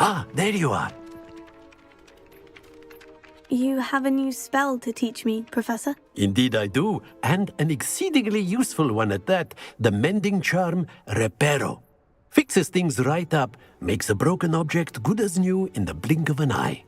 Ah, there you are. You have a new spell to teach me, Professor? Indeed I do, and an exceedingly useful one at that, the mending charm Reparo. Fixes things right up, makes a broken object good as new in the blink of an eye.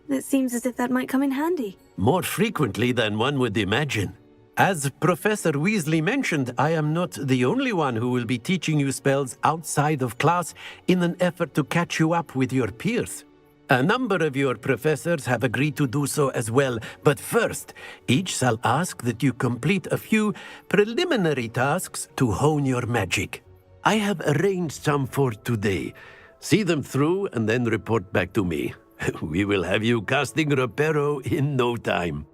It seems as if that might come in handy. More frequently than one would imagine. As Professor Weasley mentioned, I am not the only one who will be teaching you spells outside of class in an effort to catch you up with your peers. A number of your professors have agreed to do so as well, but first, each shall ask that you complete a few preliminary tasks to hone your magic. I have arranged some for today. See them through and then report back to me. We will have you casting Reparo in no time.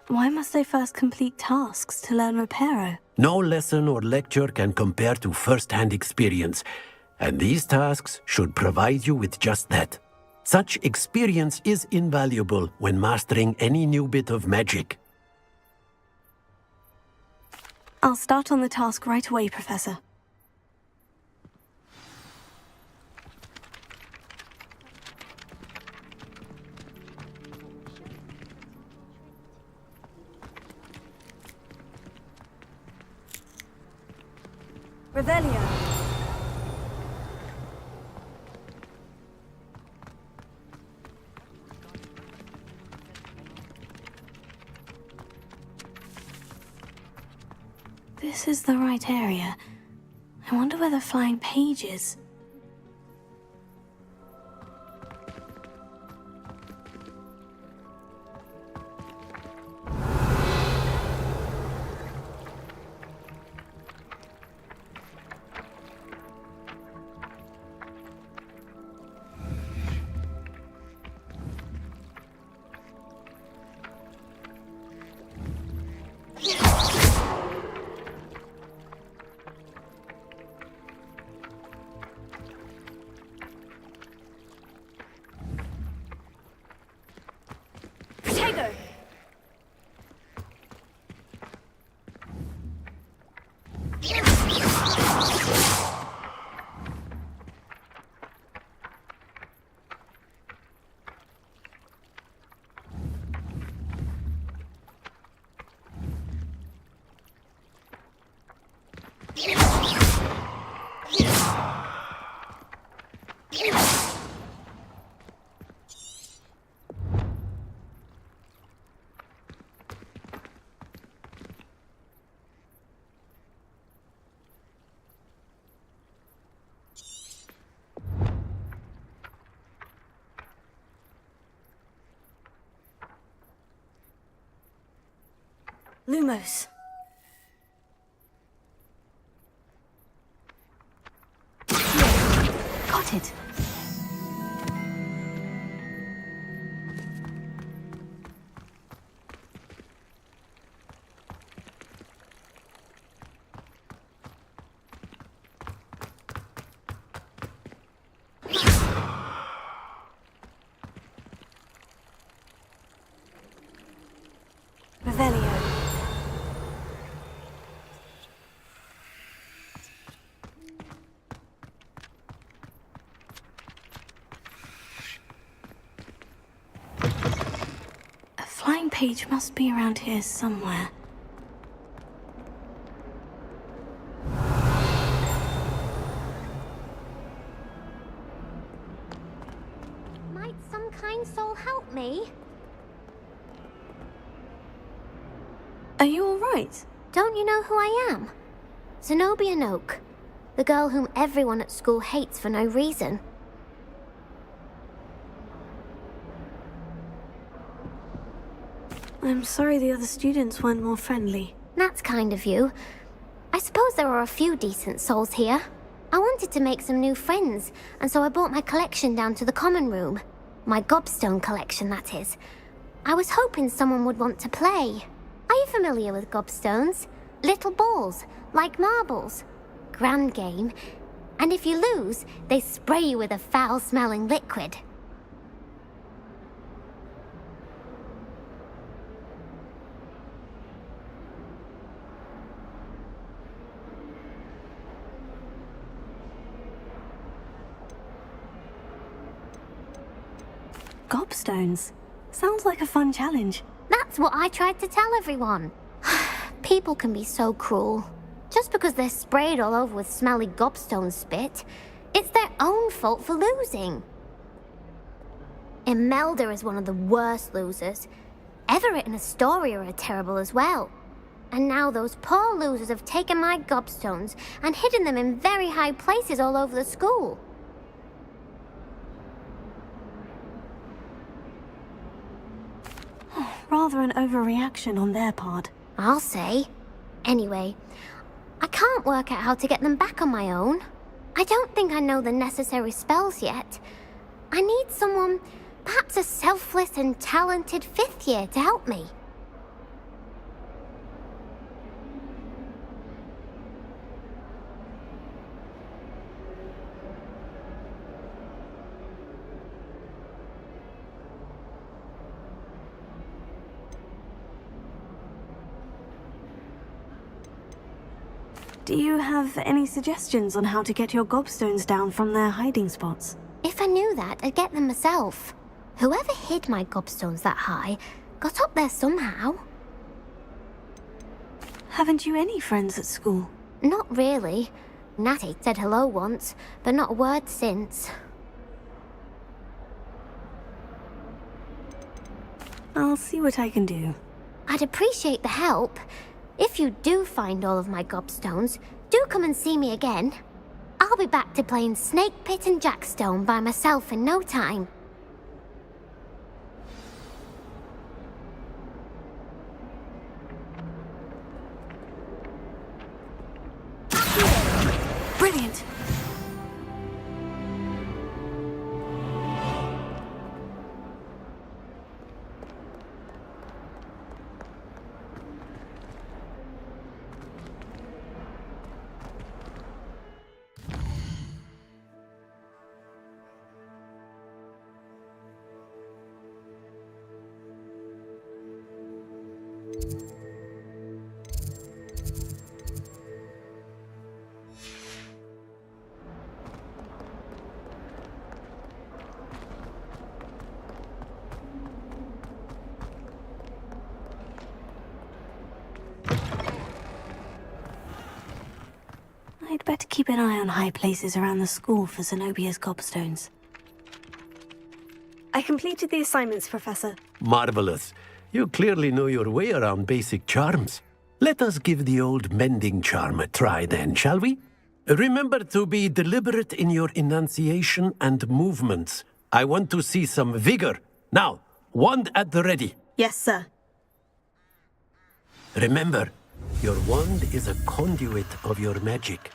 Why must I first complete tasks to learn Reparo? No lesson or lecture can compare to first-hand experience, and these tasks should provide you with just that. Such experience is invaluable when mastering any new bit of magic. I'll start on the task right away, Professor. Revelio. This is the right area. I wonder where the flying page is. Lumos. Got it. Revelio. Flying page must be around here somewhere. Might some kind soul help me? Are you all right? Don't you know who I am? Zenobia Noak, the girl whom everyone at school hates for no reason. I'm sorry the other students weren't more friendly. That's kind of you. I suppose there are a few decent souls here. I wanted to make some new friends, and so I brought my collection down to the common room. My gobstone collection, that is. I was hoping someone would want to play. Are you familiar with gobstones? Little balls, like marbles. Grand game. And if you lose, they spray you with a foul-smelling liquid. Gobstones. Sounds like a fun challenge. That's what I tried to tell everyone. People can be so cruel. Just because they're sprayed all over with smelly gobstone spit, it's their own fault for losing. Imelda is one of the worst losers. Everett and Astoria are terrible as well. And now those poor losers have taken my gobstones and hidden them in very high places all over the school. Rather an overreaction on their part. I'll say. Anyway, I can't work out how to get them back on my own. I don't think I know the necessary spells yet. I need someone, perhaps a selfless and talented 5th year to help me. Do you have any suggestions on how to get your gobstones down from their hiding spots? If I knew that, I'd get them myself. Whoever hid my gobstones that high got up there somehow. Haven't you any friends at school? Not really. Natty said hello once, but not a word since. I'll see what I can do. I'd appreciate the help. If you do find all of my gobstones, do come and see me again. I'll be back to playing Snake Pit and Jackstone by myself in no time. Brilliant! I'd better keep an eye on high places around the school for Zenobia's gobstones. I completed the assignments, Professor. Marvelous. You clearly know your way around basic charms. Let us give the old mending charm a try then, shall we? Remember to be deliberate in your enunciation and movements. I want to see some vigor. Now, wand at the ready. Yes, sir. Remember, your wand is a conduit of your magic.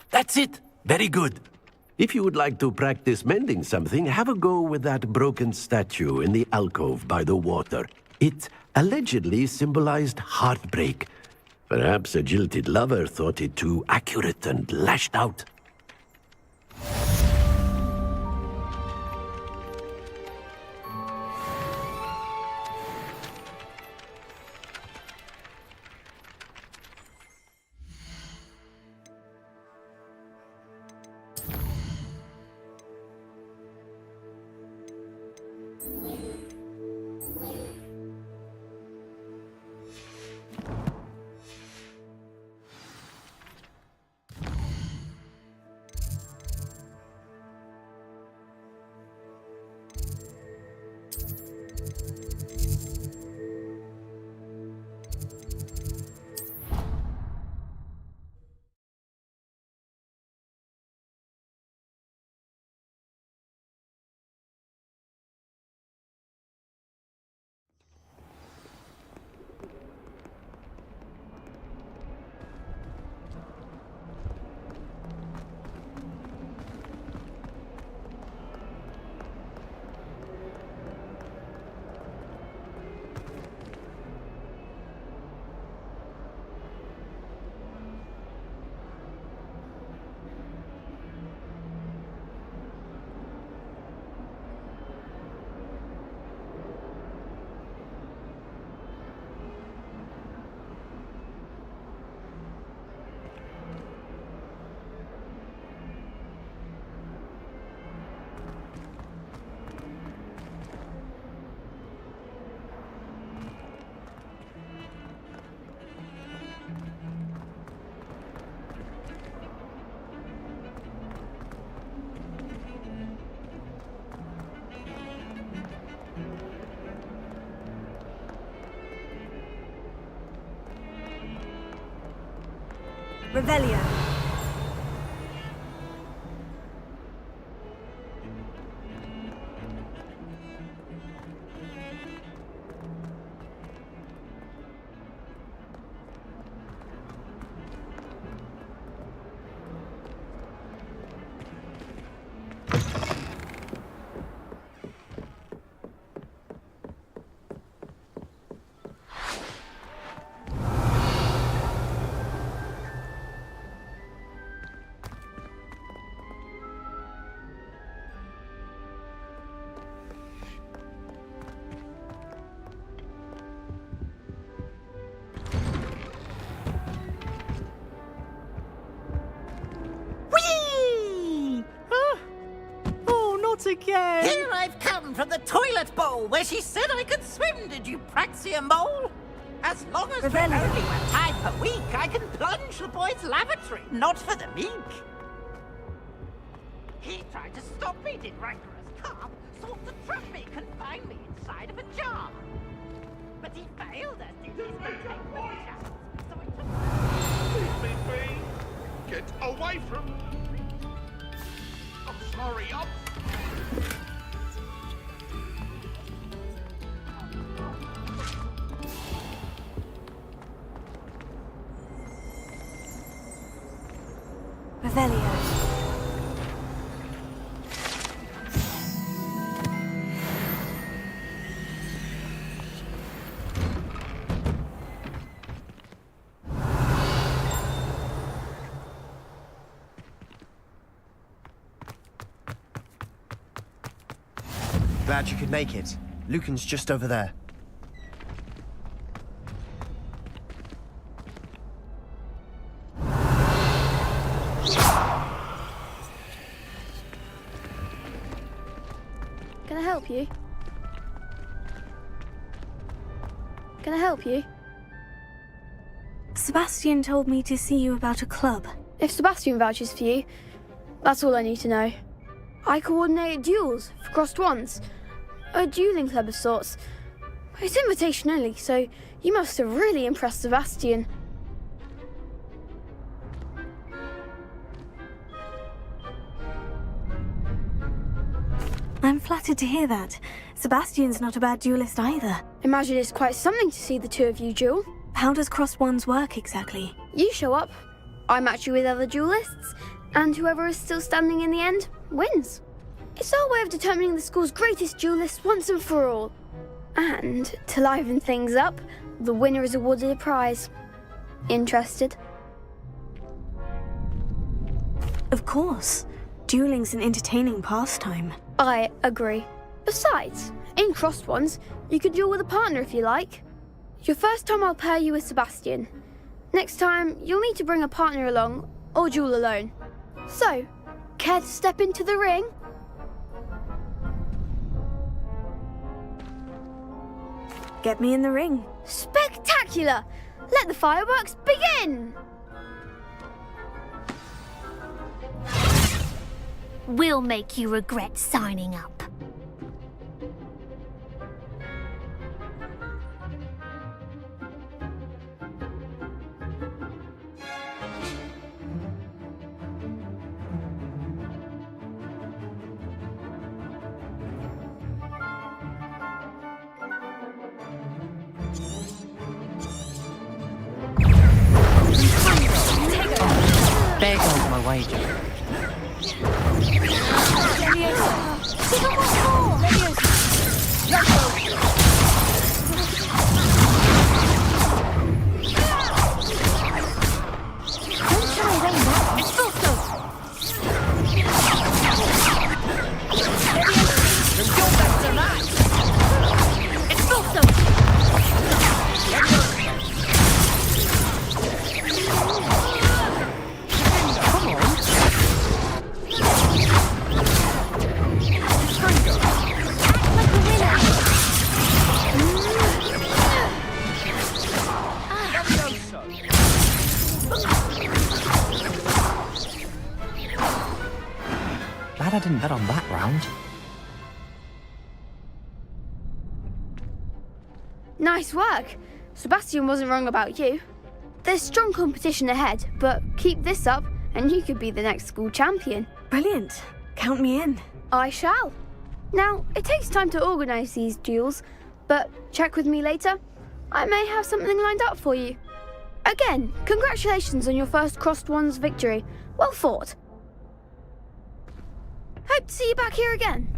That's it. Very good. If you would like to practice mending something, have a go with that broken statue in the alcove by the water. It allegedly symbolized heartbreak. Perhaps a jilted lover thought it too accurate and lashed out. Revelio. Again. Here I've come from the toilet bowl where she said I could swim, did you praxia mole? As long as for only one time per week, I can plunge the boy's lavatory, not for the meek. He tried to stop me, did rancorous carp, sought to trap me, confine me inside of a jar. But he failed, as did his containment channels, so it took... Leave me be! Get away from... I'm sorry, Revelio. Glad you could make it. Lucan's just over there. Can I help you? Can I help you? Sebastian told me to see you about a club. If Sebastian vouches for you, that's all I need to know. I coordinate duels for crossed ones. A dueling club of sorts. It's invitation only, so you must have really impressed Sebastian. I'm flattered to hear that. Sebastian's not a bad duelist either. Imagine it's quite something to see the two of you duel. How does crossed ones work exactly? You show up, I match you with other duelists, and whoever is still standing in the end wins. It's our way of determining the school's greatest duelist once and for all. And to liven things up, the winner is awarded a prize. Interested? Of course. Dueling's an entertaining pastime. I agree. Besides, in crossed ones, you could duel with a partner if you like. Your first time I'll pair you with Sebastian. Next time, you'll need to bring a partner along, or duel alone. So, care to step into the ring? Get me in the ring. Spectacular! Let the fireworks begin! We'll make you regret signing up. There goes my wager. Glad I didn't bet on that round. Nice work. Sebastian wasn't wrong about you. There's strong competition ahead, but keep this up and you could be the next school champion. Brilliant. Count me in. I shall. Now, it takes time to organise these duels, but check with me later. I may have something lined up for you. Again, congratulations on your first Crossed Wands victory. Well fought. Hope to see you back here again.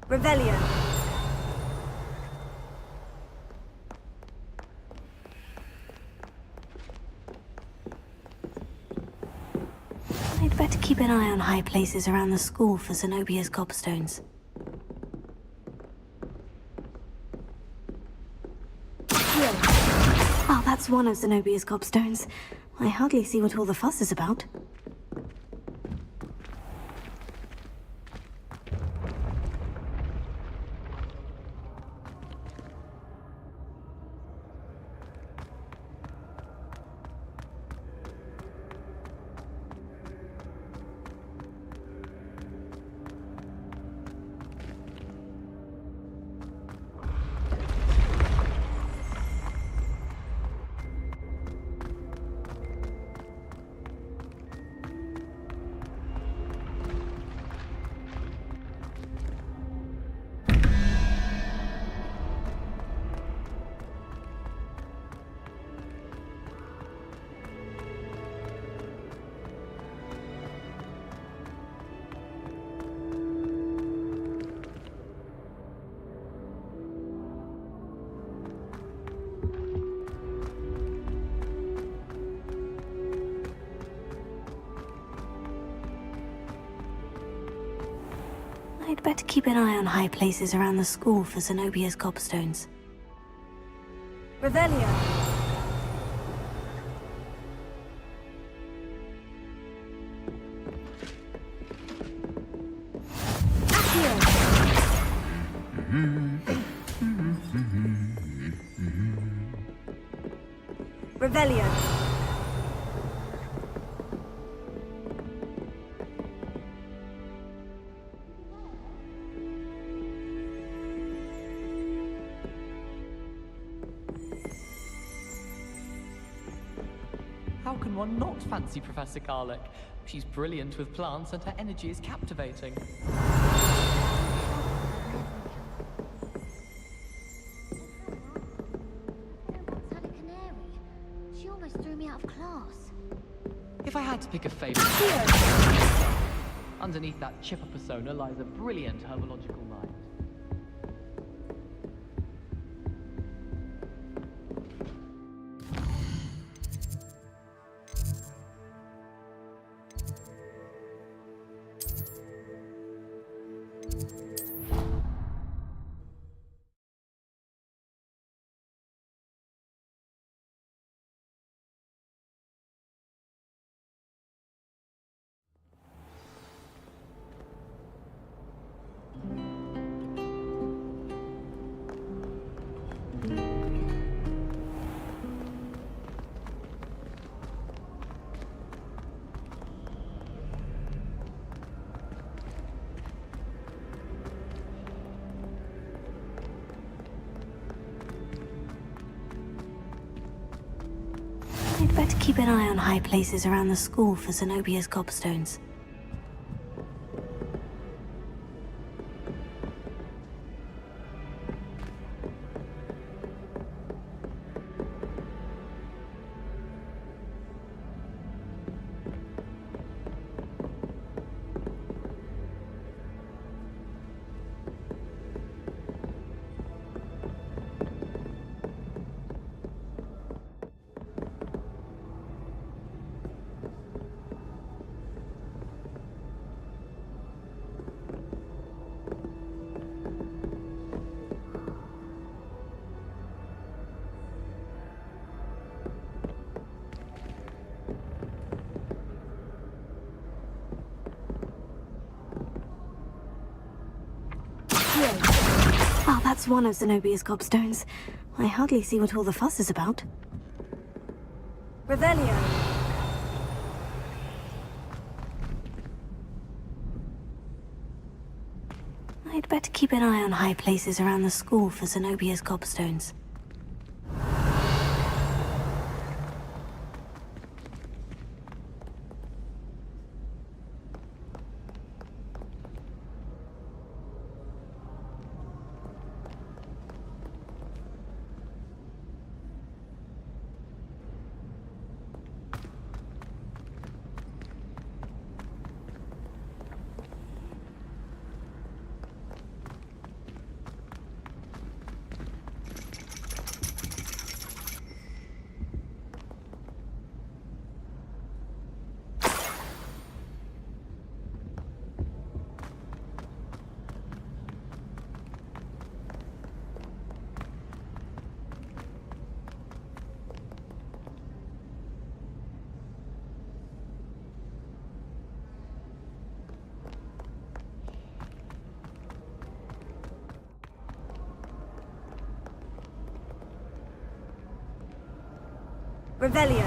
Revelio. I'd better keep an eye on high places around the school for Zenobia's gobstones. Oh, that's one of Zenobia's gobstones. I hardly see what all the fuss is about. I'd better keep an eye on high places around the school for Zenobia's gobstones. Revelio. Revelio. How can one not fancy Professor Garlick? She's brilliant with plants and her energy is captivating. Once had a canary. She almost threw me out of class. If I had to pick a favorite, underneath that chipper persona lies a brilliant herbological mind. I'd better keep an eye on high places around the school for Zenobia's gobstones. Oh, that's one of Zenobia's gobstones. I hardly see what all the fuss is about. Revelio. I'd better keep an eye on high places around the school for Zenobia's gobstones. Revelio.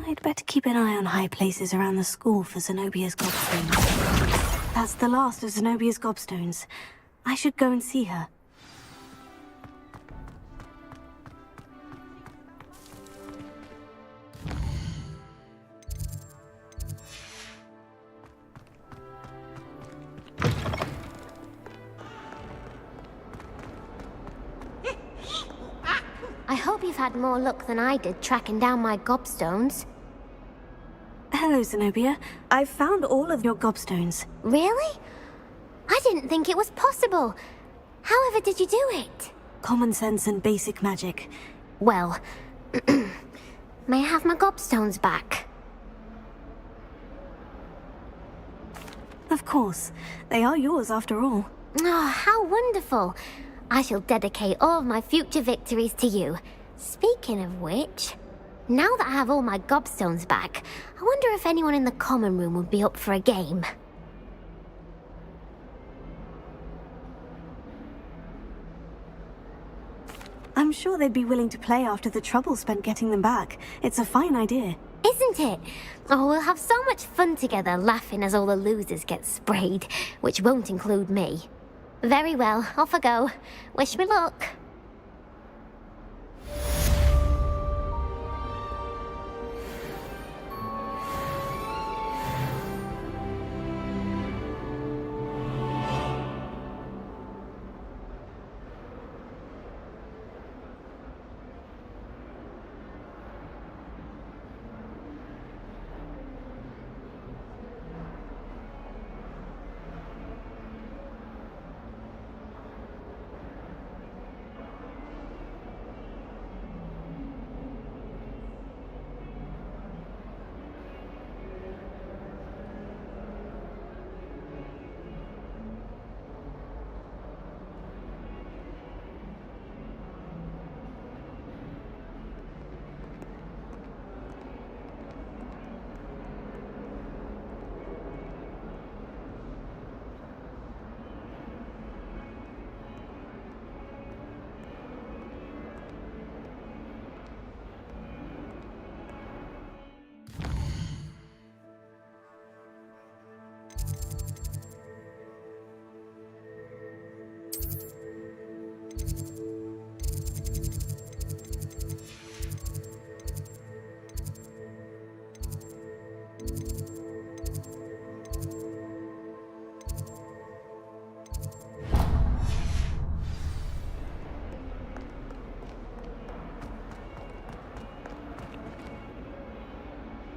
I'd better keep an eye on high places around the school for Zenobia's gobstones. That's the last of Zenobia's gobstones. I should go and see her. I hope you've had more luck than I did tracking down my gobstones. Hello, Zenobia. I've found all of your gobstones. Really? I didn't think it was possible. However did you do it? Common sense and basic magic. Well, may I have my gobstones back? Of course. They are yours after all. Oh, how wonderful. I shall dedicate all of my future victories to you. Speaking of which, now that I have all my gobstones back, I wonder if anyone in the common room would be up for a game. I'm sure they'd be willing to play after the trouble spent getting them back. It's a fine idea. Isn't it? Oh, we'll have so much fun together laughing as all the losers get sprayed, which won't include me. Very well, off I go. Wish me luck.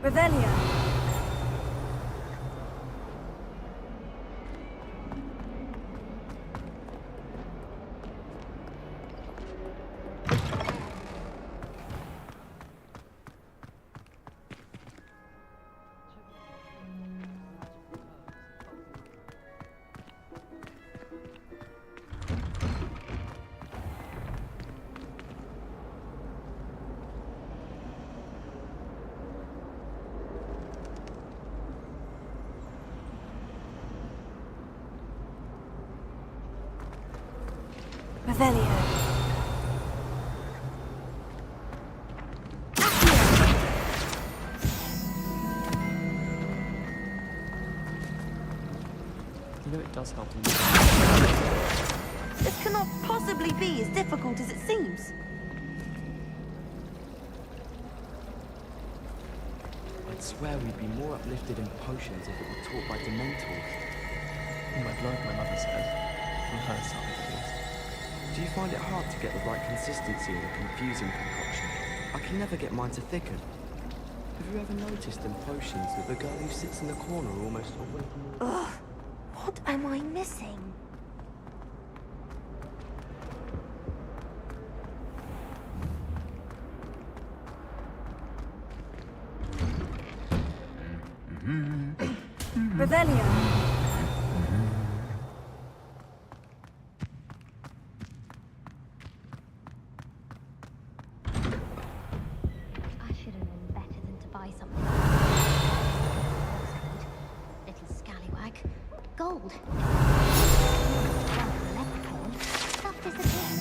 Revelia. Revelio. You know it does help them. This cannot possibly be as difficult as it seems. I'd swear we'd be more uplifted in potions if it were taught by Dementors. You might like my mother said. From her side, at least. Do you find it hard to get the right consistency in a confusing concoction? I can never get mine to thicken. Have you ever noticed in potions that the girl who sits in the corner almost always... Ugh, what am I missing? Revelio. I should have known better than to buy something. Little scallywag. Gold. Leprechaun. Stuff disappeared.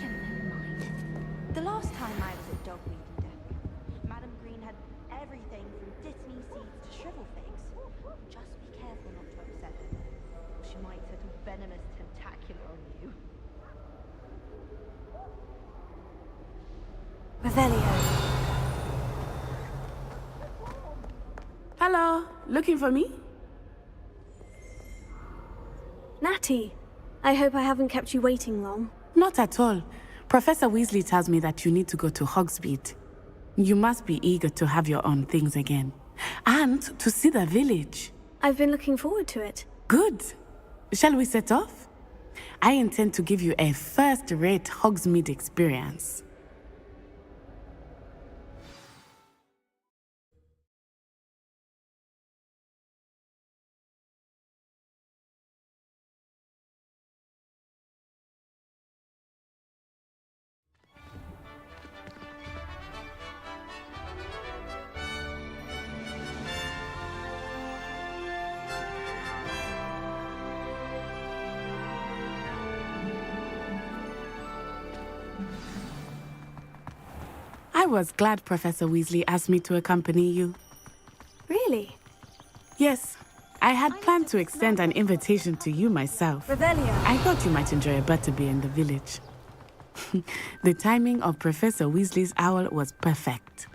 Never mind. The last time I was at Dogweed and Death, Madam Green had everything from Dittany seeds to shrivel figs. Just be careful not to upset her, or she might set a venomous tentacular on you. Revelio. Hello, looking for me? Natty, I hope I haven't kept you waiting long. Not at all. Professor Weasley tells me that you need to go to Hogsmeade. You must be eager to have your own things again. And to see the village. I've been looking forward to it. Good. Shall we set off? I intend to give you a first-rate Hogsmeade experience. I was glad Professor Weasley asked me to accompany you. Really? Yes. I had planned to extend an invitation to you myself. Revelio. I thought you might enjoy a butterbeer in the village. The timing of Professor Weasley's owl was perfect.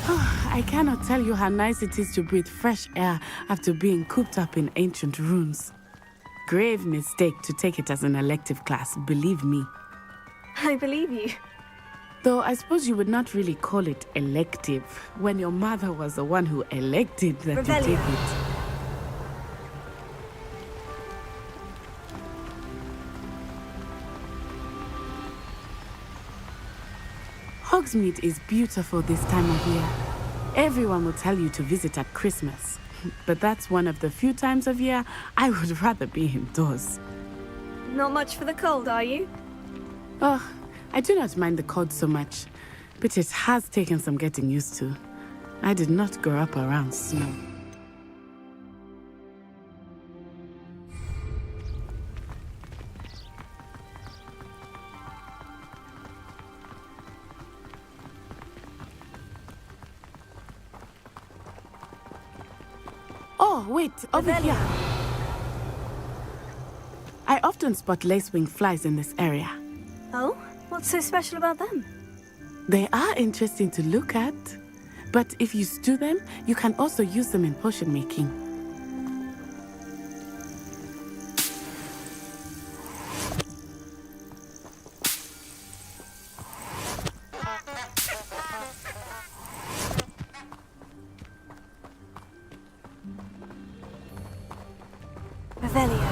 I cannot tell you how nice it is to breathe fresh air after being cooped up in ancient ruins. Grave mistake to take it as an elective class, believe me. I believe you. Though I suppose you would not really call it elective when your mother was the one who elected that you take it. Hogsmeade is beautiful this time of year. Everyone will tell you to visit at Christmas. But that's one of the few times of year I would rather be indoors. Not much for the cold, are you? Oh, I do not mind the cold so much, but it has taken some getting used to. I did not grow up around snow. Oh, wait, over here. I often spot lacewing flies in this area. Oh? What's so special about them? They are interesting to look at, but if you stew them, you can also use them in potion making. Revelio.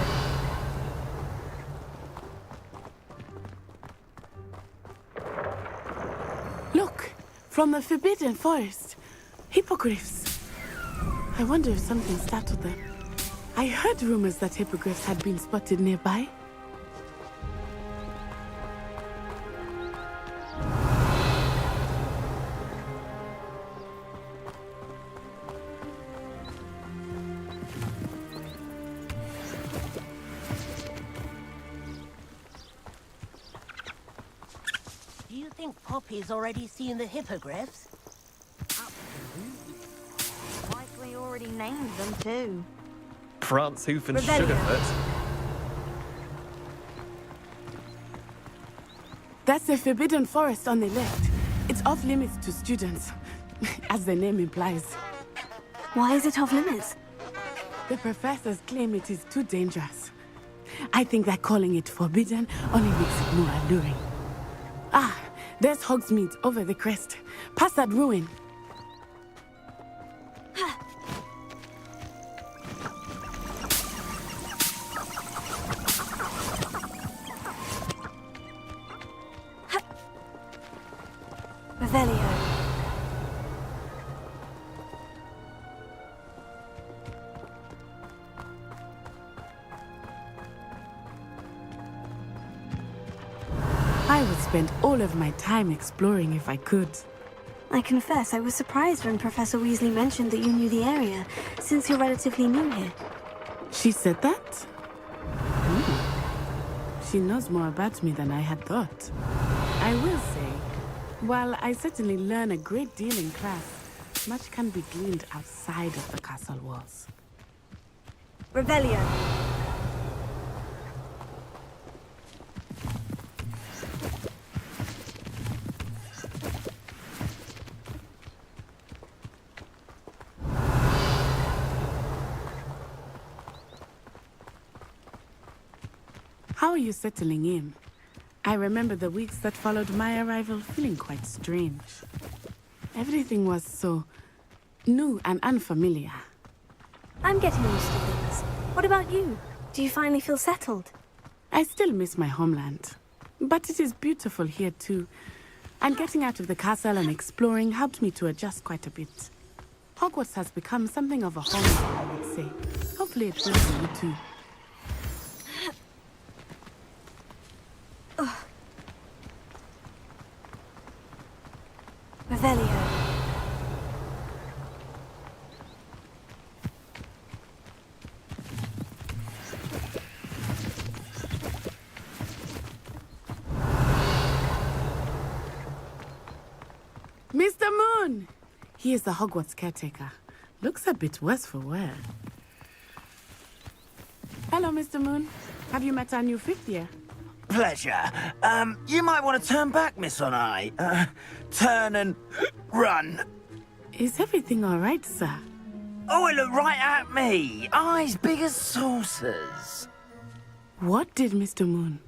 Look, from the Forbidden Forest. Hippogriffs. I wonder if something startled them. I heard rumors that hippogriffs had been spotted nearby. Do you think Poppy's already seen the hippogriffs? Likely already named them too. Prance, Hoof, and Revelio. Sugarfoot. That's the Forbidden Forest on the left. It's off limits to students, as the name implies. Why is it off limits? The professors claim it is too dangerous. I think that calling it forbidden only makes it more alluring. Ah, there's Hogsmeade over the crest. Past that ruin. Revelio. I would spend all of my time exploring if I could. I confess I was surprised when Professor Weasley mentioned that you knew the area, since you're relatively new here. She said that? She knows more about me than I had thought. I will say, while I certainly learn a great deal in class, much can be gleaned outside of the castle walls. Revelio. How are you settling in? I remember the weeks that followed my arrival feeling quite strange. Everything was so new and unfamiliar. I'm getting used to things. What about you? Do you finally feel settled? I still miss my homeland. But it is beautiful here too. And getting out of the castle and exploring helped me to adjust quite a bit. Hogwarts has become something of a home, I would say. Hopefully it will for you too. Revelio. Mr. Moon! He is the Hogwarts caretaker. Looks a bit worse for wear. Hello, Mr. Moon. Have you met our new fifth year? Pleasure. You might want to turn back, Miss Onai. Turn and run. Is everything all right, sir? Oh, it looked right at me. Eyes big as saucers. What did Mr. Moon?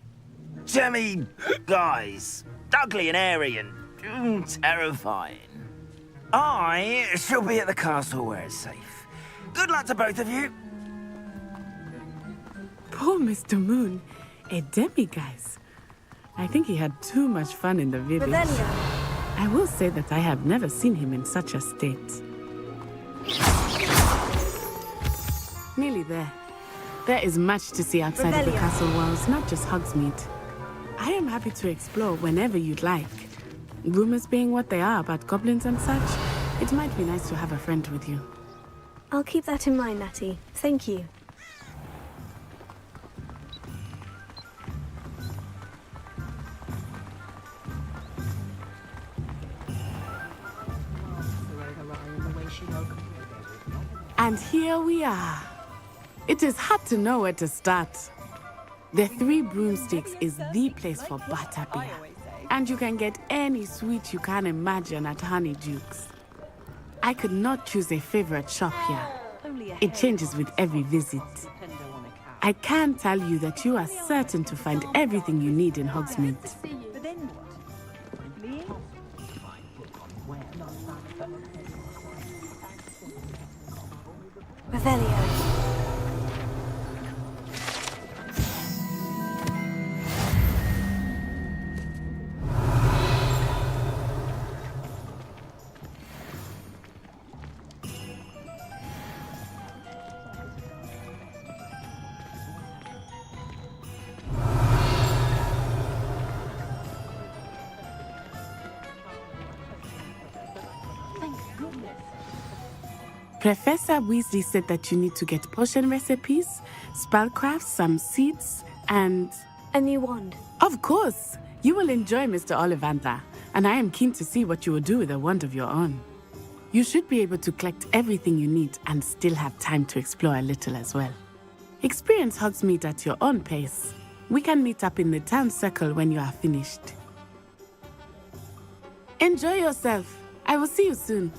Jemmy, guys. Ugly and airy and terrifying. I shall be at the castle where it's safe. Good luck to both of you. Poor Mr. Moon. A demiguise. I think he had too much fun in the village. Revelio. I will say that I have never seen him in such a state. Nearly there. There is much to see outside of the castle walls, not just Hogsmeade. I am happy to explore whenever you'd like. Rumors being what they are about goblins and such, it might be nice to have a friend with you. I'll keep that in mind, Natty. Thank you. And here we are. It is hard to know where to start. The Three Broomsticks is the place for butterbeer. And you can get any sweet you can imagine at Honeyduke's. I could not choose a favorite shop here. It changes with every visit. I can tell you that you are certain to find everything you need in Hogsmeade. Revelio. Professor Weasley said that you need to get potion recipes, spellcrafts, some seeds, and... a new wand. Of course! You will enjoy Mr. Ollivander, and I am keen to see what you will do with a wand of your own. You should be able to collect everything you need and still have time to explore a little as well. Experience Hogsmeade at your own pace. We can meet up in the town circle when you are finished. Enjoy yourself. I will see you soon.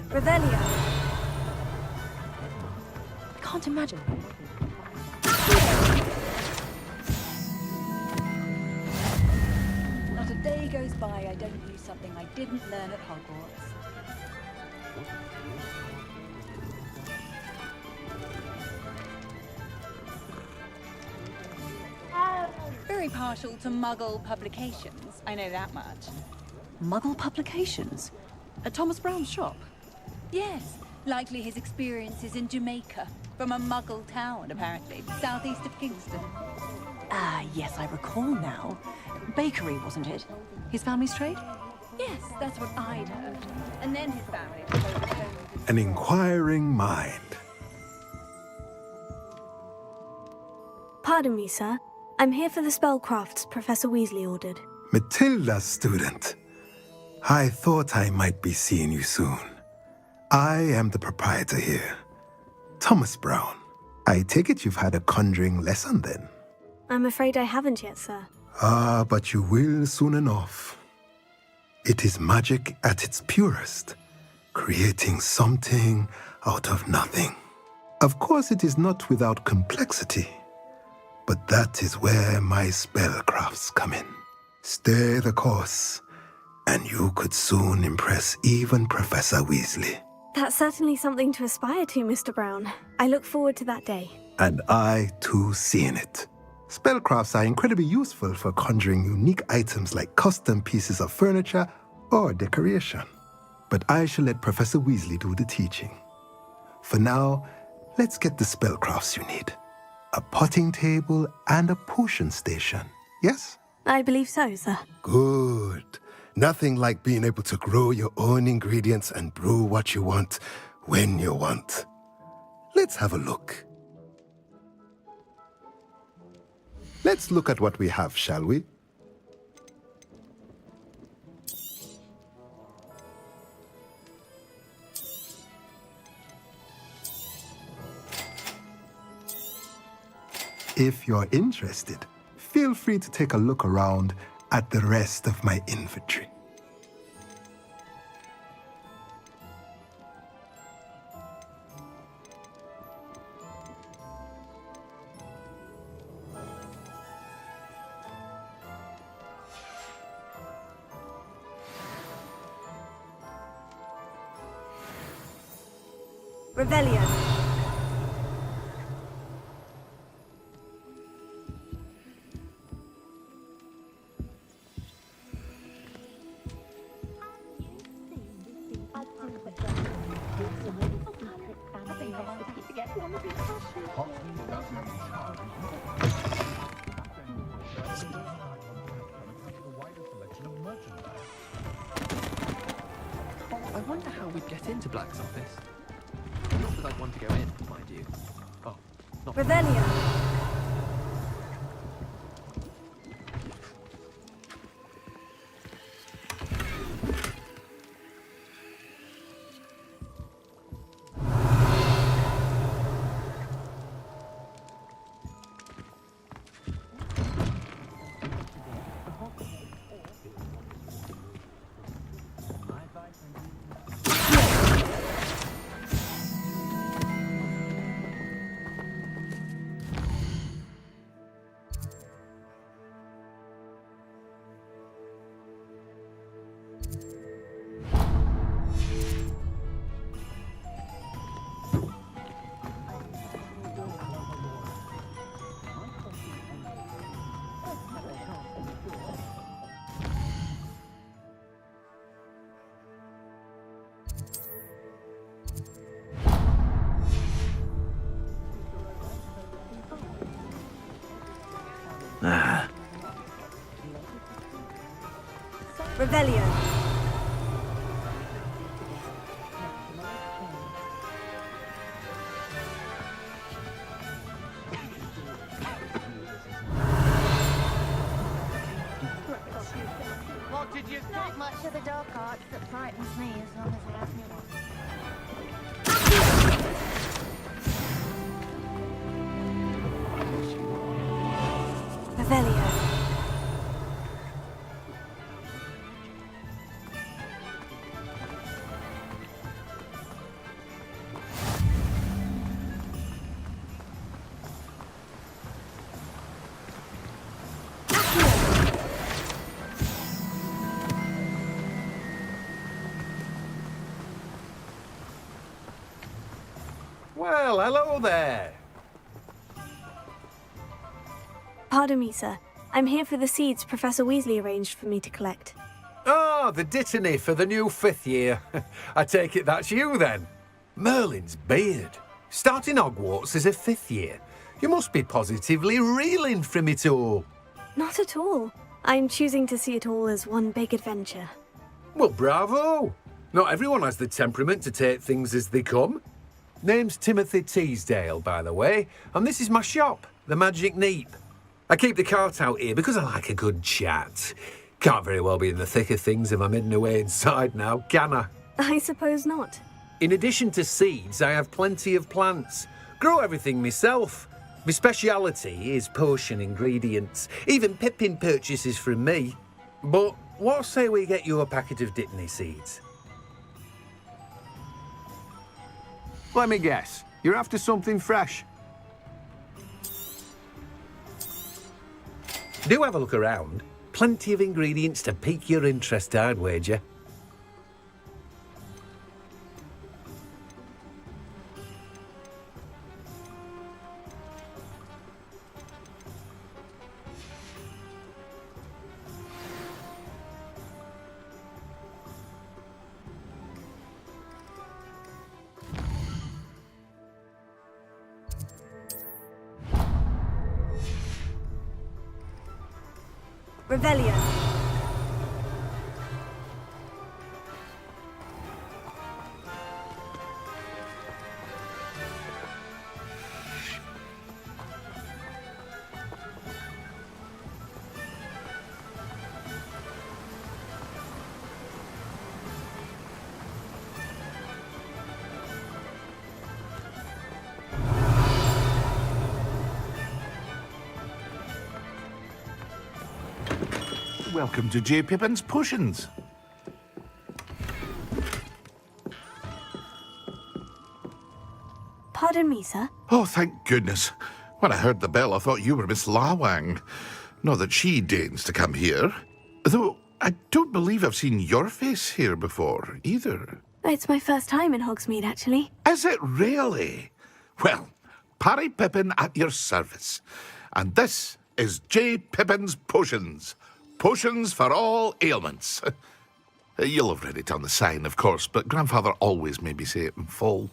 Revelio. Can't imagine. Not a day goes by I don't use something I didn't learn at Hogwarts. Very partial to Muggle publications, I know that much. Muggle publications? At Thomas Brown's shop? Yes, likely his experiences in Jamaica. From a Muggle town, apparently, southeast of Kingston. Ah, yes, I recall now. Bakery, wasn't it? His family's trade? Yes, that's what I'd heard. And then his family was overthrown. An inquiring mind. Pardon me, sir. I'm here for the spellcrafts Professor Weasley ordered. Matilda's student. I thought I might be seeing you soon. I am the proprietor here, Thomas Brown. I take it you've had a conjuring lesson then? I'm afraid I haven't yet, sir. Ah, but you will soon enough. It is magic at its purest, creating something out of nothing. Of course, it is not without complexity, but that is where my spellcrafts come in. Stay the course, and you could soon impress even Professor Weasley. That's certainly something to aspire to, Mr. Brown. I look forward to that day. And I, too, seeing it. Spellcrafts are incredibly useful for conjuring unique items like custom pieces of furniture or decoration. But I shall let Professor Weasley do the teaching. For now, let's get the spellcrafts you need. A potting table and a potion station, yes? I believe so, sir. Good. Nothing like being able to grow your own ingredients and brew what you want when you want. Let's have a look. Let's look at what we have, shall we? If you're interested, feel free to take a look around at the rest of my inventory. Revelio. I wonder how we'd get into Black's office. Not that I'd want to go in, mind you. Oh, not Revelio. Revelio. What did you think? Not much of the dark arts that frightens me as long as I have me one. Revelio. Well, hello there. Pardon me, sir. I'm here for the seeds Professor Weasley arranged for me to collect. Oh, the dittany for the new 5th year. I take it that's you then. Merlin's beard. Starting Hogwarts as a 5th year. You must be positively reeling from it all. Not at all. I'm choosing to see it all as one big adventure. Well, bravo. Not everyone has the temperament to take things as they come. Name's Timothy Teasdale, by the way, and this is my shop, the Magic Neep. I keep the cart out here because I like a good chat. Can't very well be in the thick of things if I'm hidden away inside now, can I? I suppose not. In addition to seeds, I have plenty of plants. Grow everything myself. My speciality is potion ingredients. Even Pippin purchases from me. But what say we get you a packet of Dittany seeds? Let me guess. You're after something fresh. Do have a look around. Plenty of ingredients to pique your interest, I'd wager. Revelio. Welcome to J. Pippin's Potions. Pardon me, sir. Oh, thank goodness. When I heard the bell, I thought you were Miss Lawang. Not that she deigns to come here. Though I don't believe I've seen your face here before, either. It's my first time in Hogsmeade, actually. Is it really? Well, Parry Pippin at your service. And this is J. Pippin's Potions. Potions for all ailments. You'll have read it on the sign, of course, but Grandfather always made me say it in full.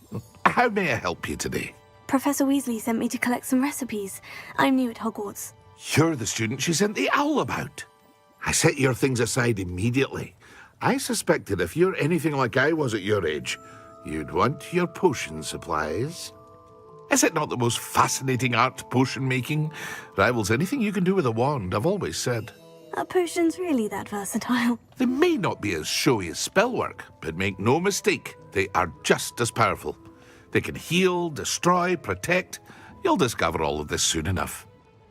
How may I help you today? Professor Weasley sent me to collect some recipes. I'm new at Hogwarts. You're the student she sent the owl about. I set your things aside immediately. I suspected if you're anything like I was at your age, you'd want your potion supplies. Is it not the most fascinating art, potion making? Rivals anything you can do with a wand, I've always said. Are potions really that versatile? They may not be as showy as spellwork, but make no mistake, they are just as powerful. They can heal, destroy, protect. You'll discover all of this soon enough.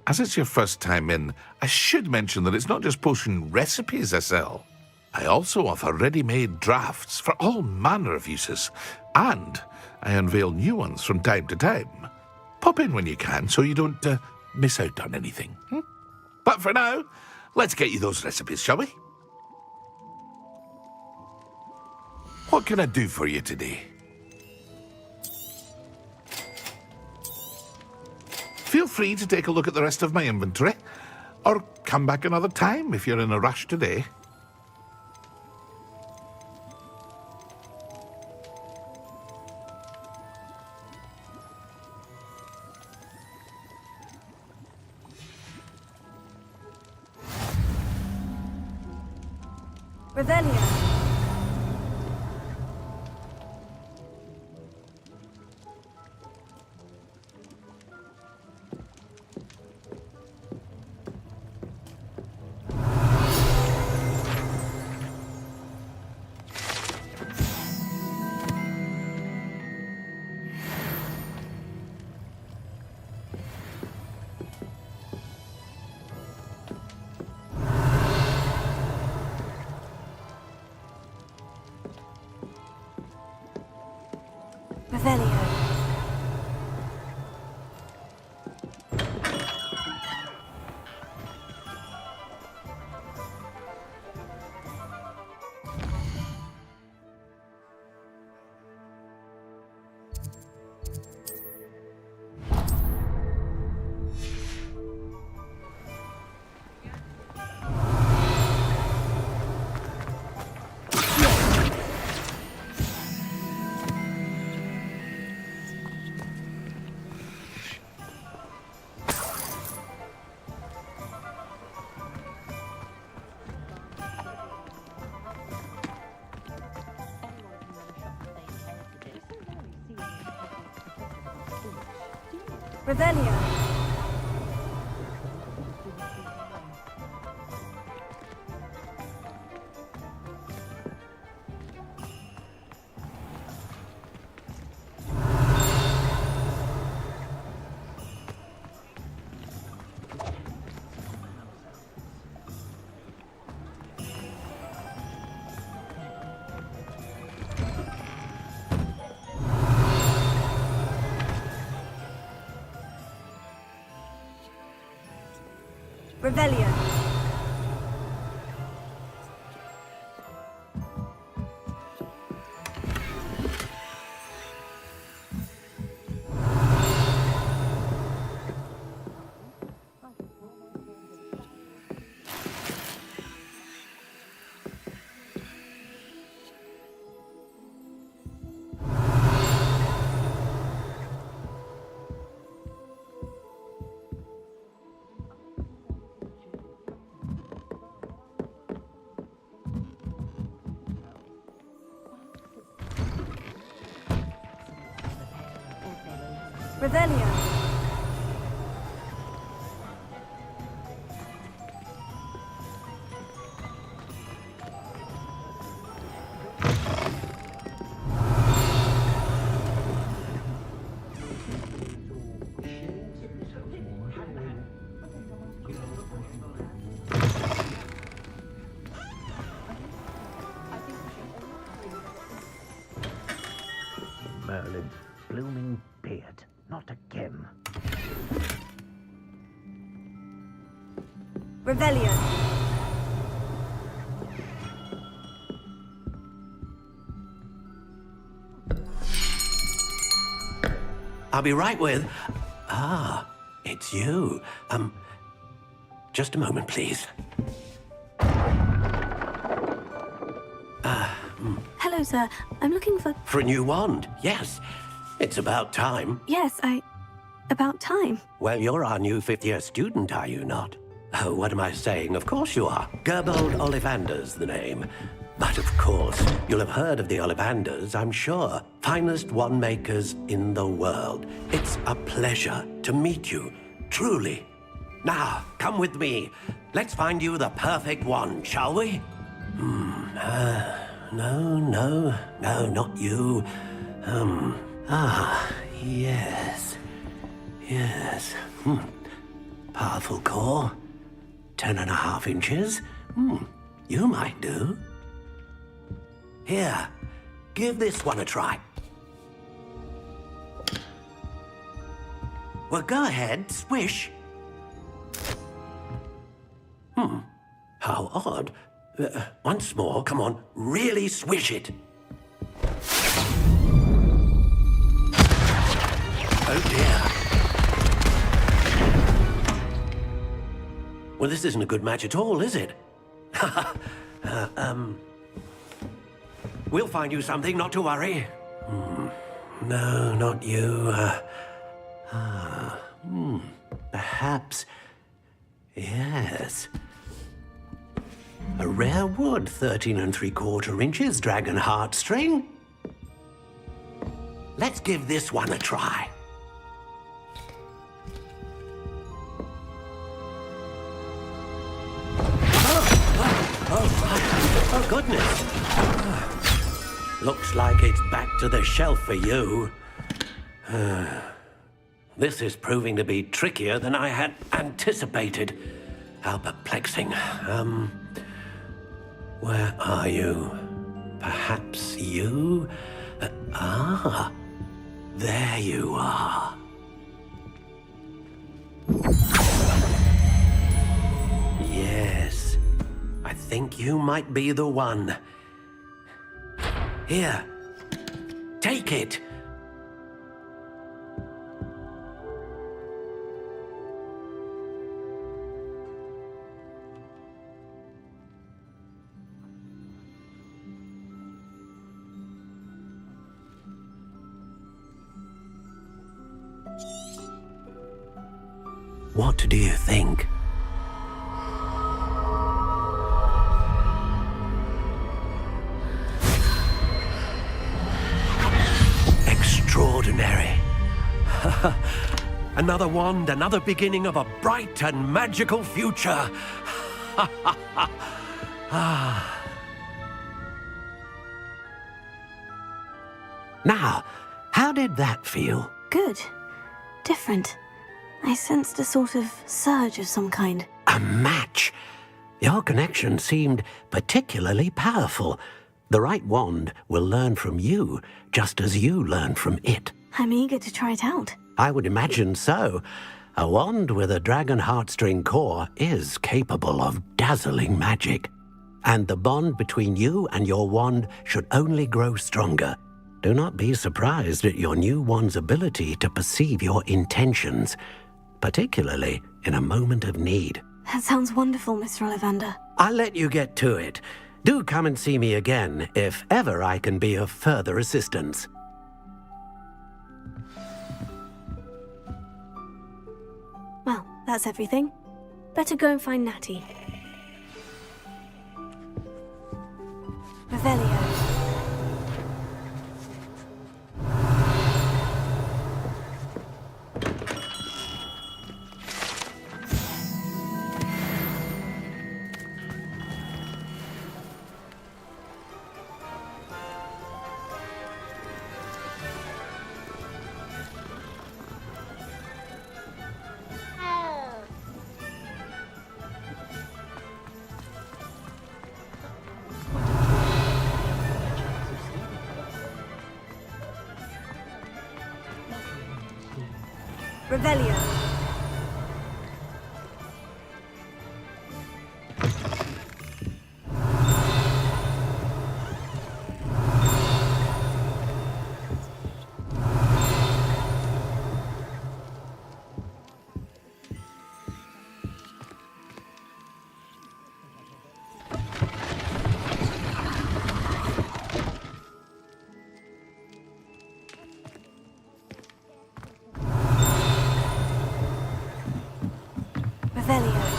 As it's your first time in, I should mention that it's not just potion recipes I sell. I also offer ready-made drafts for all manner of uses, and I unveil new ones from time to time. Pop in when you can so you don't miss out on anything. But for now, let's get you those recipes, shall we? What can I do for you today? Feel free to take a look at the rest of my inventory, or come back another time if you're in a rush today. Revelio. Revelio. Revelio. Revelio. Revelio. Merlin's blooming beard. Not again. Revelio. I'll be right with... Ah, it's you. Just a moment, please. Hello, sir. I'm looking for... For a new wand, yes. It's about time. Yes, about time. Well, you're our new fifth-year student, are you not? Oh, what am I saying? Of course you are. Gerbold Ollivander's the name. But of course, you'll have heard of the Ollivanders, I'm sure. Finest wand makers in the world. It's a pleasure to meet you, truly. Now, come with me. Let's find you the perfect wand, shall we? No, not you. Yes. Powerful core. 10.5 inches. You might do. Here, give this one a try. Well, go ahead, swish. How odd. Once more, come on, really swish it. Oh dear. Well, this isn't a good match at all, is it? We'll find you something, not to worry. No, not you. Perhaps... Yes. A rare wood, 13 3/4 inches, dragon heartstring. Let's give this one a try. Oh, goodness. Looks like it's back to the shelf for you. This is proving to be trickier than I had anticipated. How perplexing. Where are you? Perhaps you? There you are. Yes, I think you might be the one. Here, take it. What do you think? Extraordinary. Another wand, another beginning of a bright and magical future. Now, how did that feel? Good. Different. I sensed a sort of surge of some kind. A match. Your connection seemed particularly powerful. The right wand will learn from you, just as you learn from it. I'm eager to try it out. I would imagine so. A wand with a dragon heartstring core is capable of dazzling magic. And the bond between you and your wand should only grow stronger. Do not be surprised at your new wand's ability to perceive your intentions, particularly in a moment of need. That sounds wonderful, Mr. Ollivander. I'll let you get to it. Do come and see me again if ever I can be of further assistance. Well, that's everything. Better go and find Natty. Revelio. Revelio. Revelio.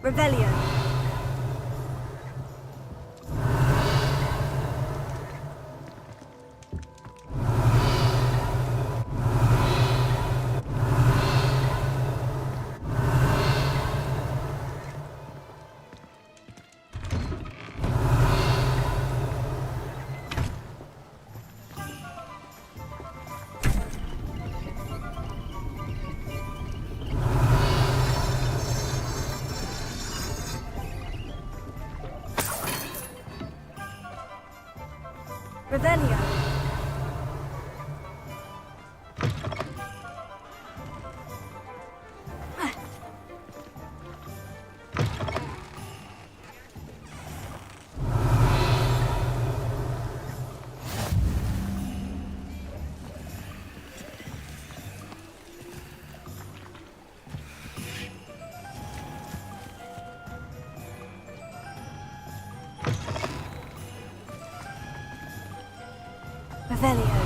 Revelio. Revelio.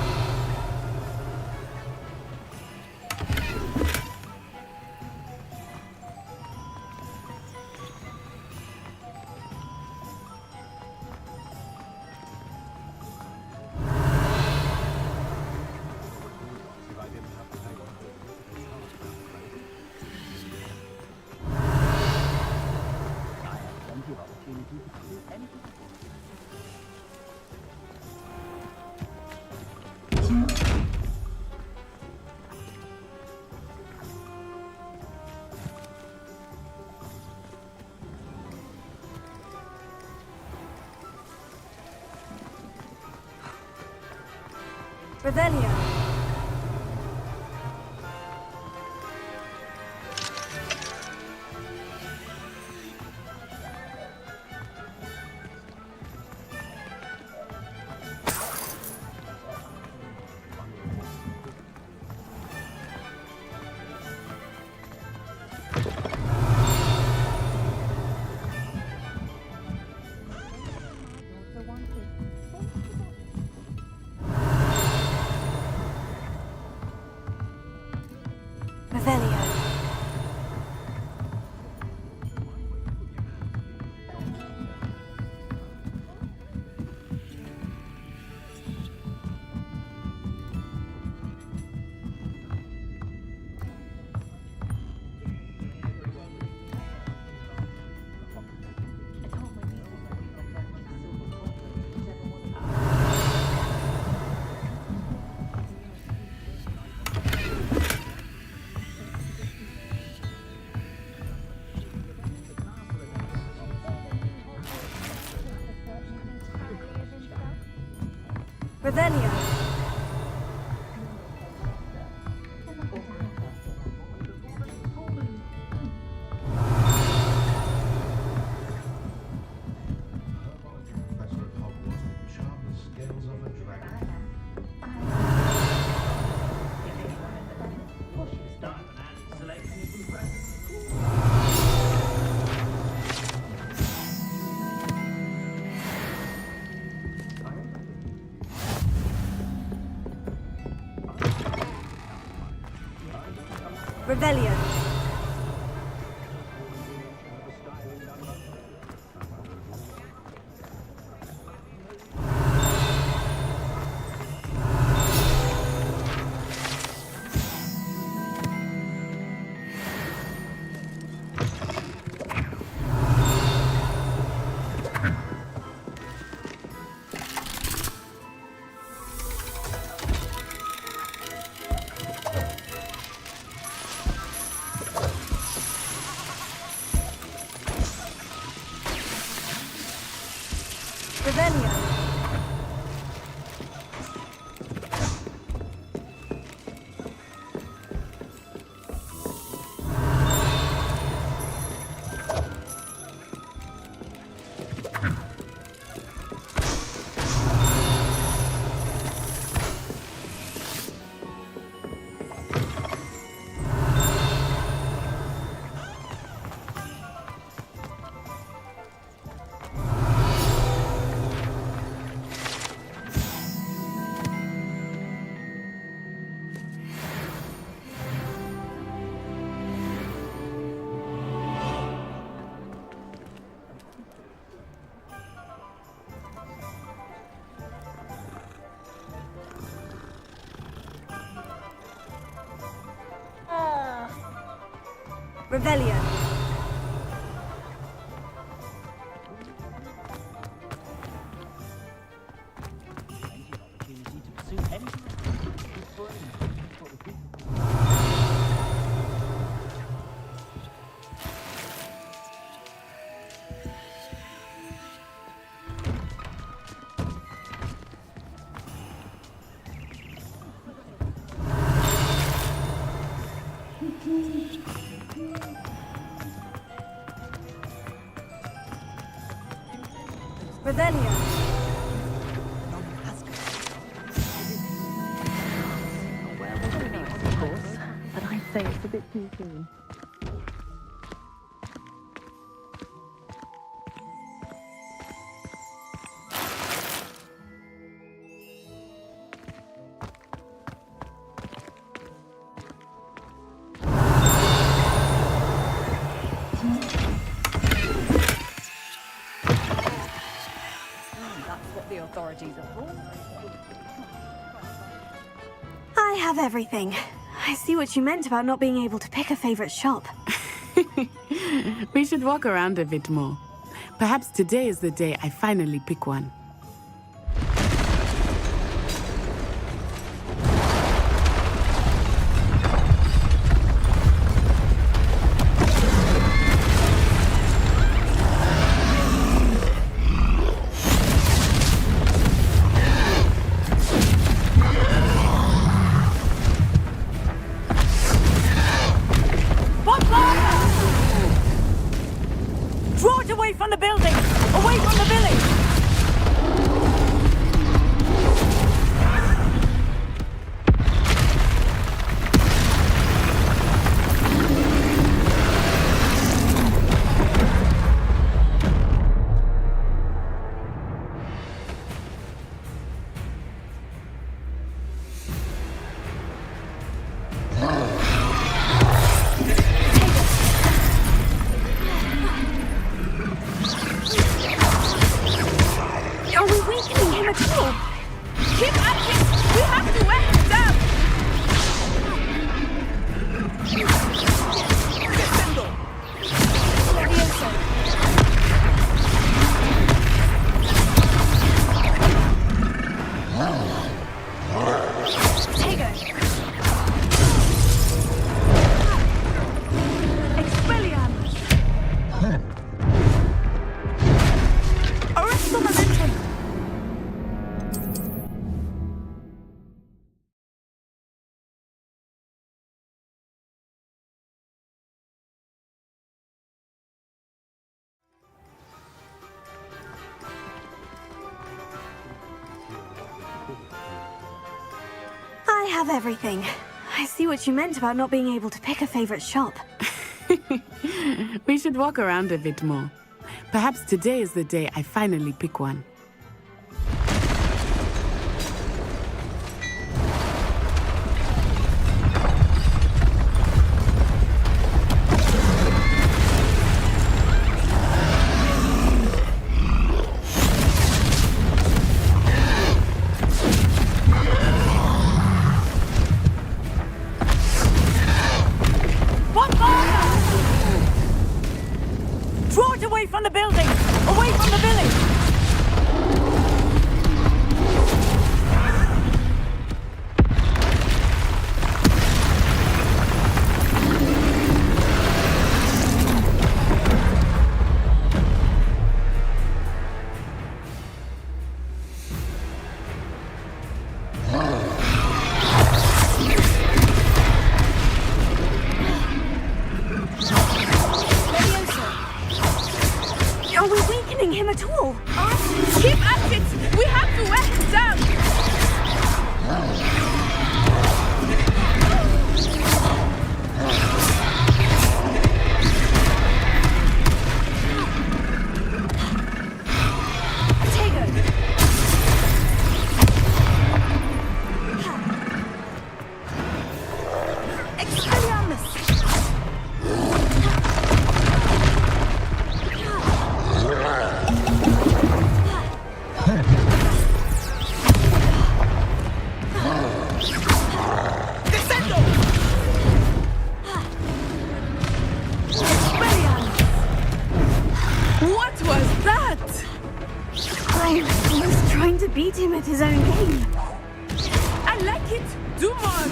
Revelio. Revelio. Revelio. Revelio. Revelio. Revelio. Revelio. Of course, but I'd say it's a bit too soon. Authorities are for. I have everything. I see what you meant about not being able to pick a favorite shop. We should walk around a bit more. Perhaps today is the day I finally pick one. Away from the village! Are we weakening him at all? Keep at it! We have to wear him down! Arrest the momentum! I have everything. I see what you meant about not being able to pick a favorite shop. We should walk around a bit more. Perhaps today is the day I finally pick one. Draw it away from the building! Away from the village! Are we weakening him at all? Keep at it! We have to wear him down! What was that? I was trying to beat him at his own game. I like it! Do more!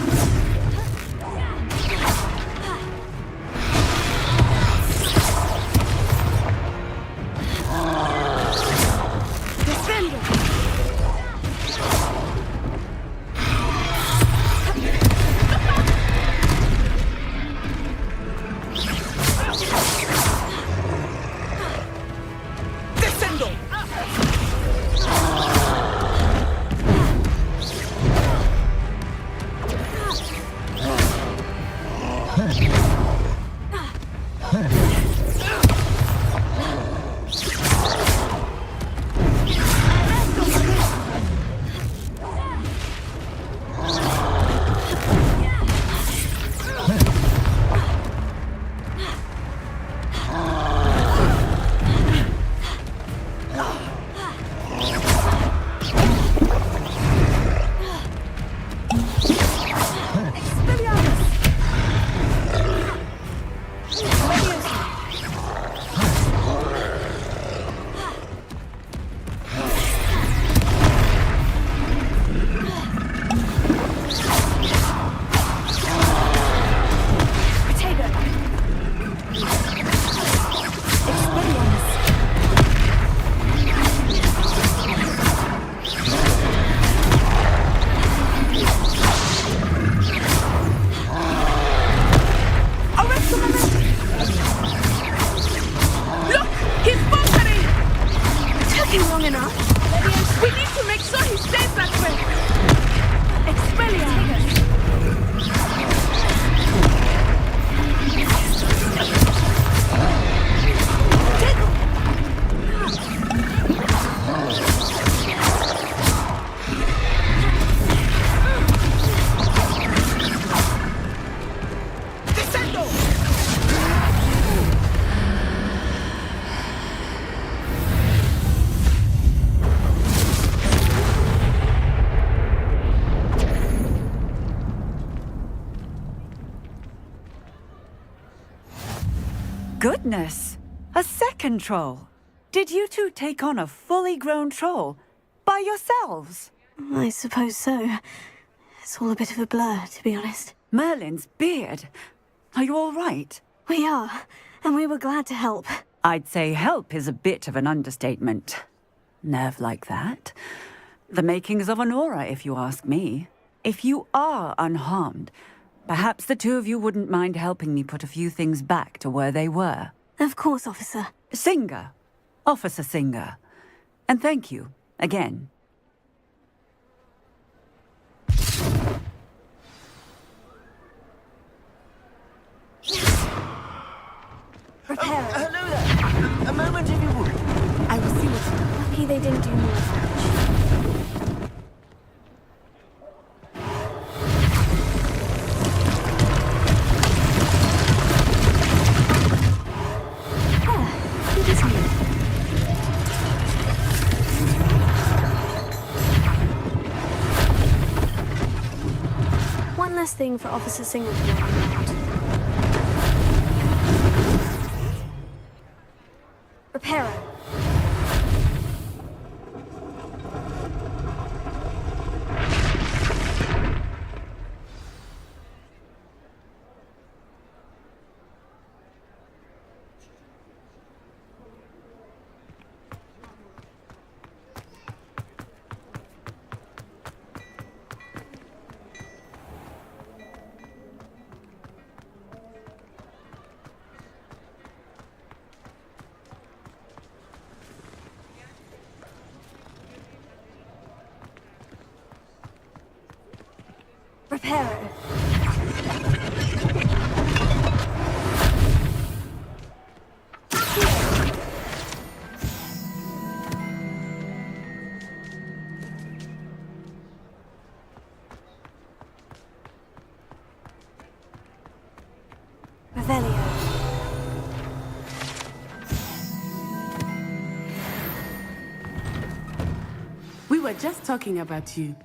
taking long enough. We need to make sure he stays that way. Expelliarmus. Goodness! A second troll! Did you two take on a fully grown troll? By yourselves? I suppose so. It's all a bit of a blur, to be honest. Merlin's beard. Are you all right? We are, and we were glad to help. I'd say help is a bit of an understatement. Nerve like that. The makings of an aura, if you ask me. If you are unharmed, perhaps the two of you wouldn't mind helping me put a few things back to where they were. Of course, officer. Singer. Officer Singer. And thank you, again. Prepare. Hello there. A moment, if you would. I will see what... Lucky they didn't do more damage. One less thing for Officer Singer to worry about. Reparo. Reparo. Revelio. We were just talking about you.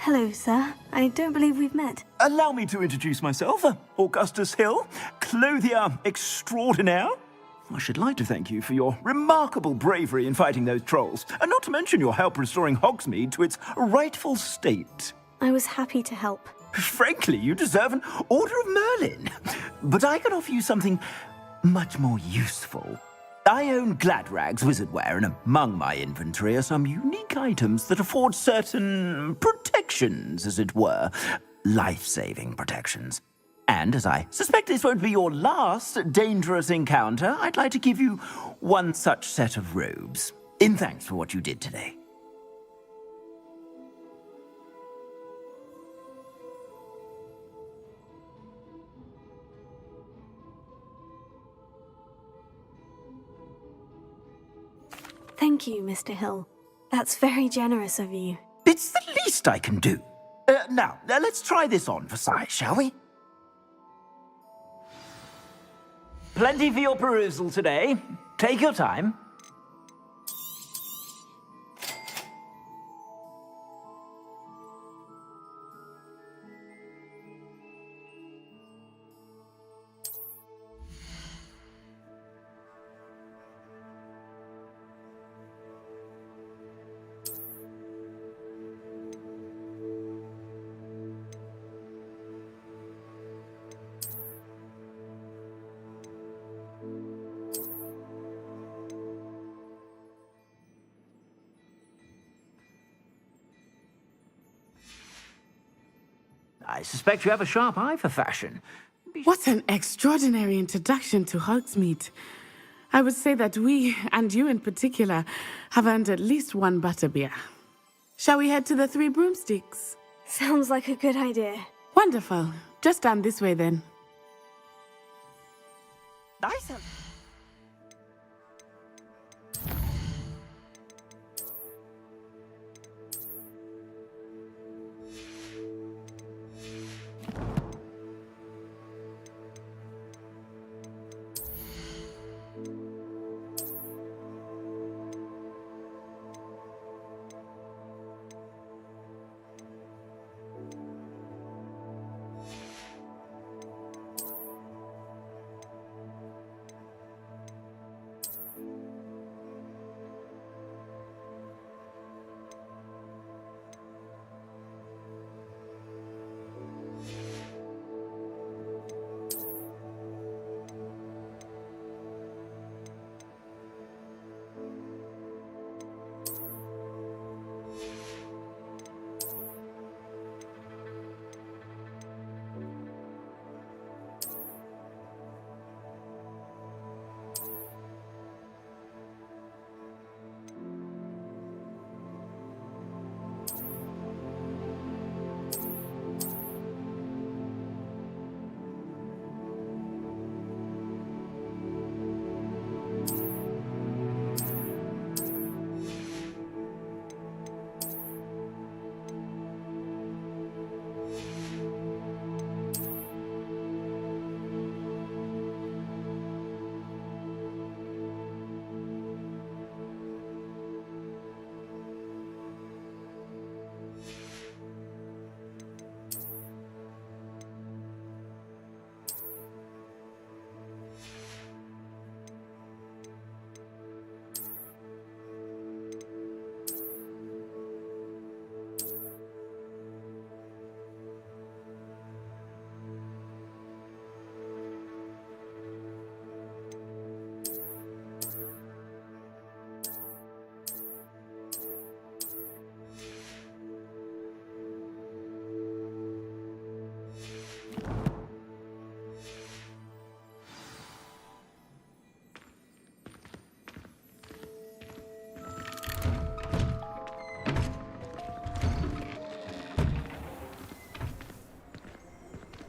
Hello, sir. I don't believe we've met. Allow me to introduce myself, Augustus Hill, clothier extraordinaire. I should like to thank you for your remarkable bravery in fighting those trolls, and not to mention your help restoring Hogsmeade to its rightful state. I was happy to help. Frankly, you deserve an Order of Merlin. But I can offer you something much more useful. I own Gladrag's wizardware, and among my inventory are some unique items that afford certain protections, as it were. Life-saving protections. And as I suspect this won't be your last dangerous encounter, I'd like to give you one such set of robes, in thanks for what you did today. Thank you, Mr. Hill. That's very generous of you. It's the least I can do. Now, let's try this on for size, shall we? Plenty for your perusal today. Take your time. I suspect you have a sharp eye for fashion. What an extraordinary introduction to Hogsmeade. I would say that we, and you in particular, have earned at least one butterbeer. Shall we head to the Three Broomsticks? Sounds like a good idea. Wonderful. Just down this way then. Nice.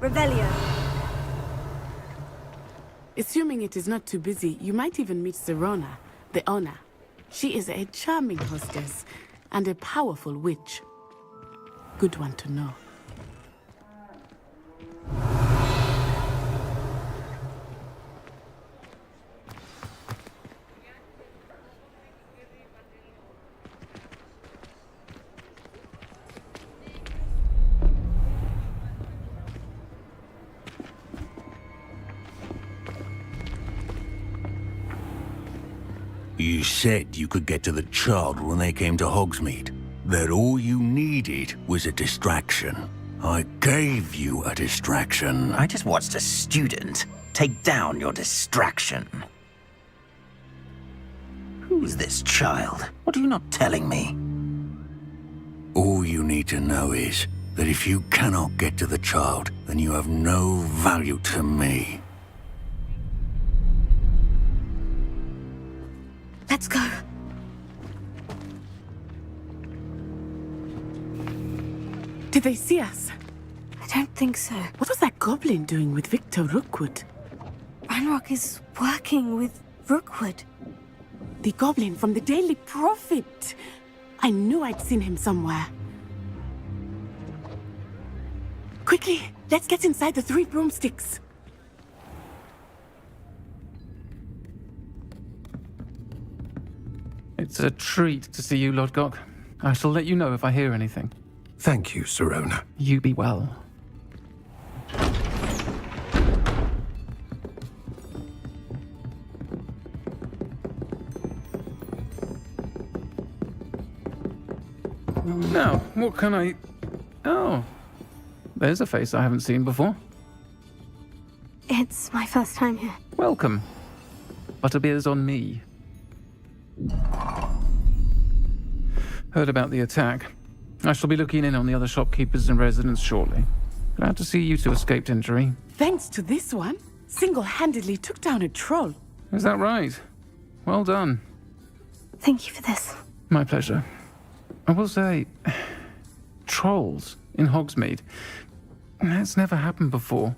Revelio. Assuming it is not too busy, you might even meet Serona, the owner. She is a charming hostess and a powerful witch. Good one to know. You said you could get to the child when they came to Hogsmeade. That all you needed was a distraction. I gave you a distraction. I just watched a student take down your distraction. Who's this child? What are you not telling me? All you need to know is that if you cannot get to the child, then you have no value to me. Let's go. Did they see us? I don't think so. What was that goblin doing with Victor Rookwood? Ranrock is working with Rookwood. The goblin from the Daily Prophet. I knew I'd seen him somewhere. Quickly, let's get inside the Three Broomsticks. It's a treat to see you, Lodgok. I shall let you know if I hear anything. Thank you, Serona. You be well. Now, what can I... Oh, there's a face I haven't seen before. It's my first time here. Welcome. Butterbeer's on me. Heard about the attack. I shall be looking in on the other shopkeepers and residents shortly. Glad to see you two escaped injury. Thanks to this one, single-handedly took down a troll. Is that right? Well done. Thank you for this. My pleasure. I will say, trolls in Hogsmeade. That's never happened before.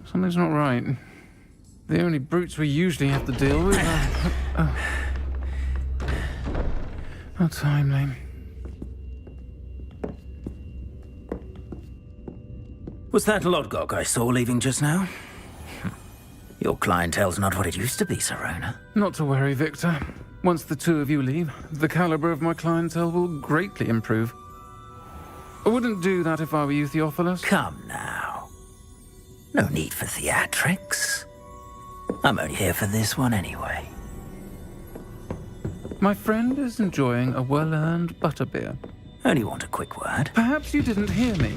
Something's not right. The only brutes we usually have to deal with are... How timely. Was that Lodgok I saw leaving just now? Your clientele's not what it used to be, Serona. Not to worry, Victor. Once the two of you leave, the caliber of my clientele will greatly improve. I wouldn't do that if I were you, Theophilus. Come now. No need for theatrics. I'm only here for this one anyway. My friend is enjoying a well-earned butterbeer. Only want a quick word. Perhaps you didn't hear me.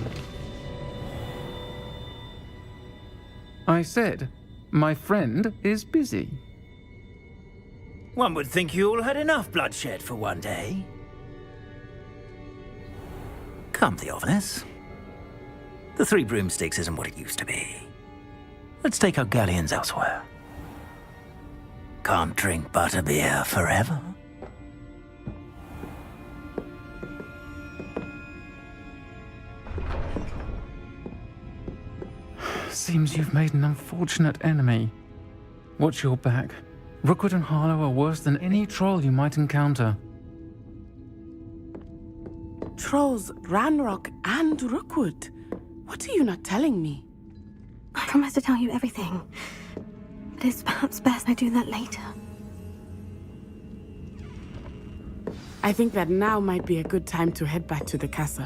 I said, my friend is busy. One would think you all had enough bloodshed for one day. Come, Theophilus. The Three Broomsticks isn't what it used to be. Let's take our galleons elsewhere. Can't drink butterbeer forever. Seems you've made an unfortunate enemy. Watch your back. Rookwood and Harlow are worse than any troll you might encounter. Trolls, Ranrock, and Rookwood. What are you not telling me? I promise to tell you everything. But it's perhaps best I do that later. I think that now might be a good time to head back to the castle.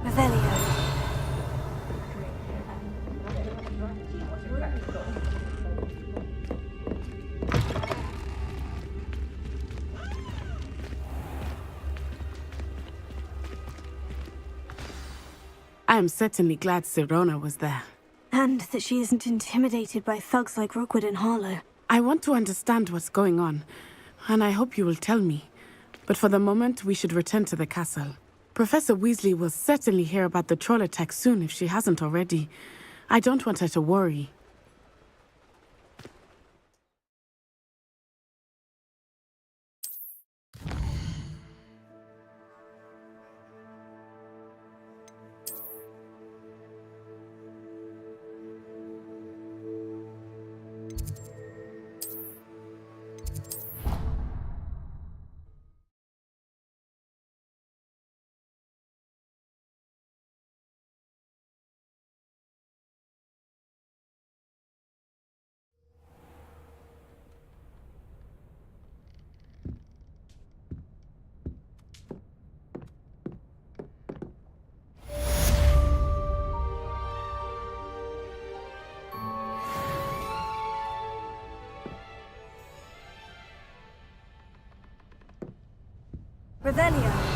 Revelio. I am certainly glad Serona was there. And that she isn't intimidated by thugs like Rookwood and Harlow. I want to understand what's going on, and I hope you will tell me. But for the moment, we should return to the castle. Professor Weasley will certainly hear about the troll attack soon if she hasn't already. I don't want her to worry. Revelio.